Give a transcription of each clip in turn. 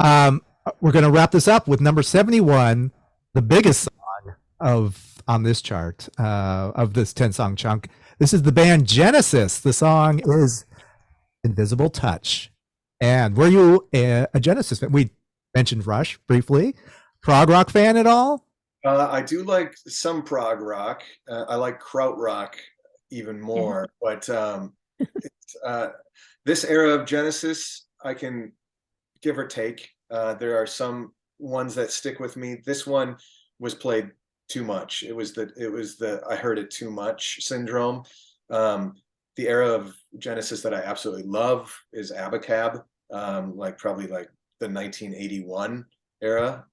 Um, we're going to wrap this up with number 71, the biggest song on this chart of this 10 song chunk. This is the band Genesis. The song is Invisible Touch. And were you a Genesis fan? We mentioned Rush briefly. Prog rock fan at all? I do like some prog rock. I like krautrock even Yeah. more. But this era of Genesis, I can give or take. There are some ones that stick with me. This one was played too much. It was the I heard it too much syndrome. The era of Genesis that I absolutely love is Abacab, probably like the 1981 era.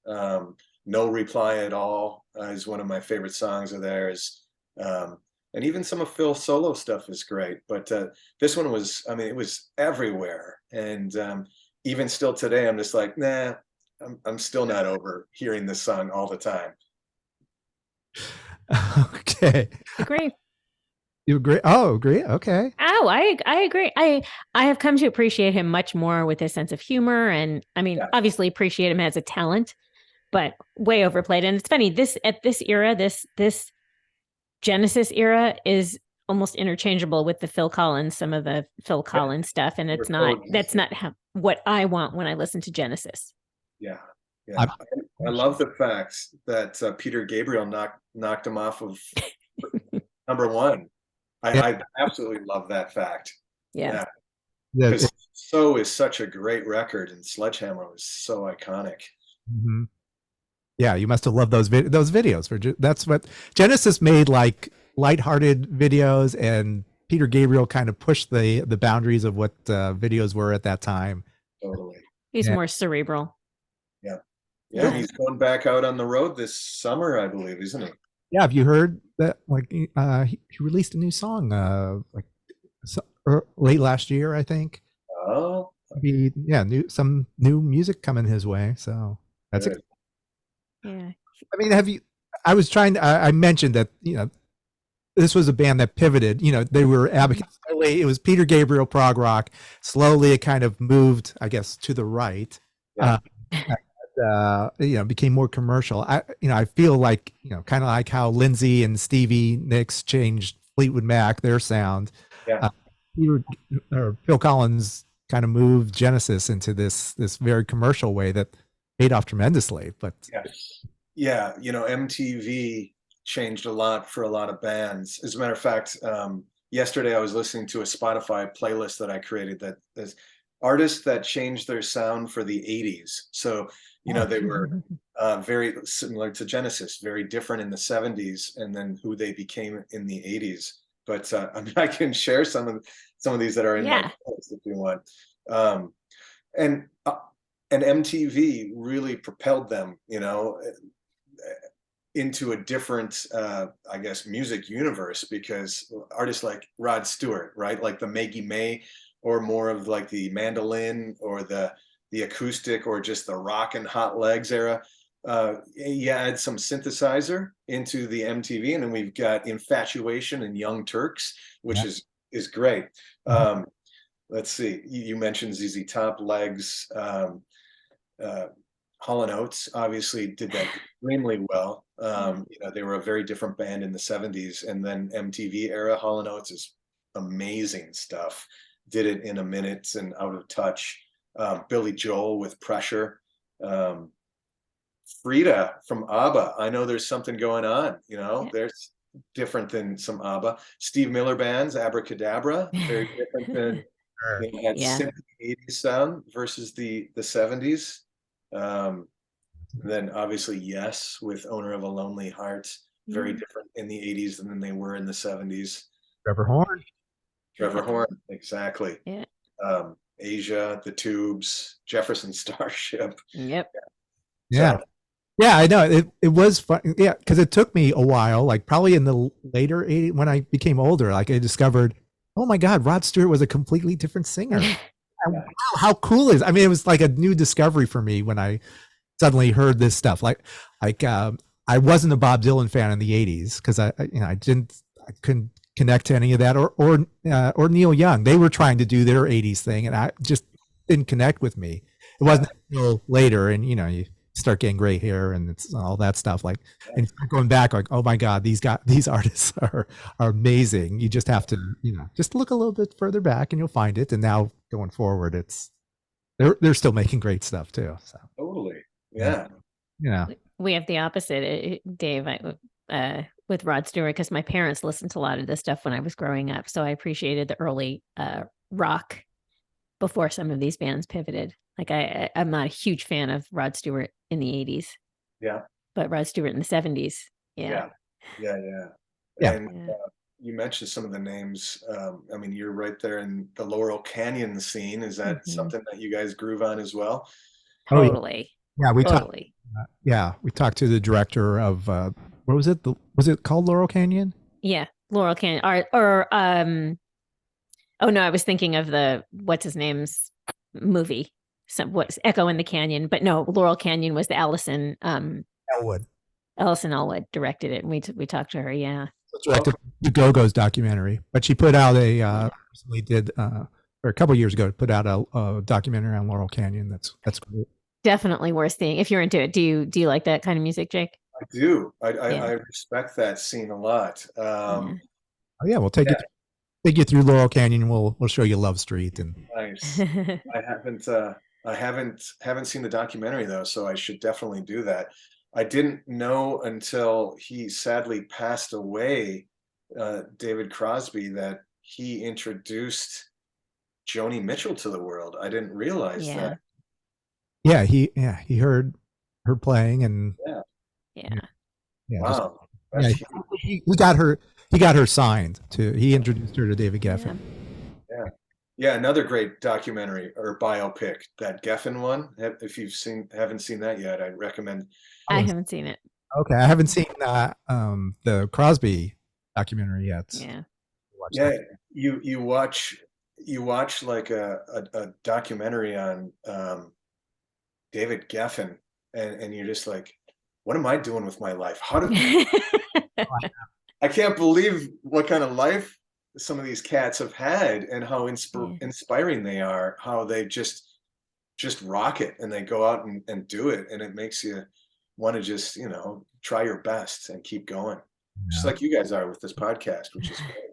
No Reply at All is one of my favorite songs of theirs. And even some of Phil's solo stuff is great. But this one was, I mean, it was everywhere. And even still today, I'm just like, nah, I'm still not over hearing this song all the time. Okay. Agree. You agree? Oh, agree. Okay. Oh, I agree. I have come to appreciate him much more with his sense of humor, and I mean, Yeah. obviously appreciate him as a talent, but way overplayed. And it's funny, this at this era, this Genesis era is almost interchangeable with the Phil Collins, some of the Phil Collins stuff, and that's not what I want when I listen to Genesis. Yeah. Yeah. I love the fact that Peter Gabriel knocked him off of number one. I absolutely love that fact. Yeah. Because So is such a great record, and Sledgehammer was so iconic. Mm-hmm. Yeah, you must have loved those videos. That's what Genesis made, like lighthearted videos, and Peter Gabriel kind of pushed the boundaries of what videos were at that time. Totally. He's more cerebral. Yeah, he's going back out on the road this summer, I believe, isn't he? Yeah, have you heard that? Like, he released a new song, late last year, I think. Oh, some new music coming his way. So that's good. Yeah. I mean, I mentioned that, this was a band that pivoted. They were advocates. It was Peter Gabriel prog rock. Slowly, it kind of moved, I guess, to the right. Yeah. Became more commercial. I feel like, kind of like how Lindsay and Stevie Nicks changed Fleetwood Mac, their sound. Yeah. Phil Collins kind of moved Genesis into this very commercial way that paid off tremendously. But yeah, MTV changed a lot for a lot of bands. As a matter of fact, yesterday I was listening to a Spotify playlist that I created that is artists that changed their sound for the 80s. So, they were very similar to Genesis, very different in the 70s, and then who they became in the 80s. But I mean, I can share some of these that are in my playlist if you want. And MTV really propelled them, into a different, I guess, music universe, because artists like Rod Stewart, right, like the Maggie May, or more of like the mandolin or the acoustic or just the rock and hot legs era. You add some synthesizer into the MTV, and then we've got Infatuation and Young Turks, which is great. Let's see, you mentioned ZZ Top, Legs, Hall & Oates obviously did that extremely well. They were a very different band in the 70s, and then MTV era, Hall & Oates is amazing stuff. Did It in a Minute and Out of Touch. Billy Joel with Pressure. Frida from ABBA. I Know There's Something Going On. There's different than some ABBA. Steve Miller Band's Abracadabra. Very different than that simple 80s sound versus the 70s. Then obviously Yes with Owner of a Lonely Heart. Very different in the 80s than they were in the 70s. Trevor Horn, exactly. Yeah. Asia, The Tubes, Jefferson Starship. Yep. Yeah. Yeah, I know. It was fun. Yeah, because it took me a while, like probably in the later 80s, when I became older, like I discovered, oh my God, Rod Stewart was a completely different singer. Wow, how cool is it? I mean, it was like a new discovery for me when I suddenly heard this stuff. Like I wasn't a Bob Dylan fan in the 80s because I couldn't connect to any of that, or Neil Young. They were trying to do their 80s thing, and I just didn't connect with me. it wasn't until later, and you start getting gray hair and it's all that stuff. Like, and you start going back, like, oh my God, these artists are amazing. You just have to, just look a little bit further back, and you'll find it. And now going forward, they're still making great stuff too. So Totally. Yeah. We have the opposite, Dave, with Rod Stewart, because my parents listened to a lot of this stuff when I was growing up. So I appreciated the early rock before some of these bands pivoted. Like I'm not a huge fan of Rod Stewart in the 80s. Yeah. But Rod Stewart in the 70s. Yeah. And you mentioned some of the names. I mean, you're right there in the Laurel Canyon scene. Is that something that you guys groove on as well? Totally. Yeah, we talked to the director of what was it? Was it called Laurel Canyon? Yeah, Laurel Canyon. Or oh no, I was thinking of the what's his name's movie. What's Echo in the Canyon? But no, Laurel Canyon was the Allison Elwood. Allison Elwood directed it, and we talked to her. Yeah, directed the Go-Go's documentary, but she put out recently did or a couple of years ago put out a documentary on Laurel Canyon. That's great. Definitely worth seeing if you're into it. Do you like that kind of music, Jake? I do. I respect that scene a lot. We'll take you through Laurel Canyon. We'll show you Love Street and nice. I haven't seen the documentary though, so I should definitely do that. I didn't know until he sadly passed away, David Crosby, that he introduced Joni Mitchell to the world. I didn't realize that. Yeah, he heard her playing and wow. He got her signed to. He introduced her to David Geffen. Yeah, another great documentary or biopic, that Geffen one. If you haven't seen that yet, I'd recommend. I haven't seen it. Okay, I haven't seen the Crosby documentary yet. Yeah. You watch like a documentary on David Geffen, and you're just like, what am I doing with my life? How do I can't believe what kind of life some of these cats have had and how inspiring they are, how they just rock it and they go out and do it. And it makes you want to just, try your best and keep going. Just like you guys are with this podcast, which is great.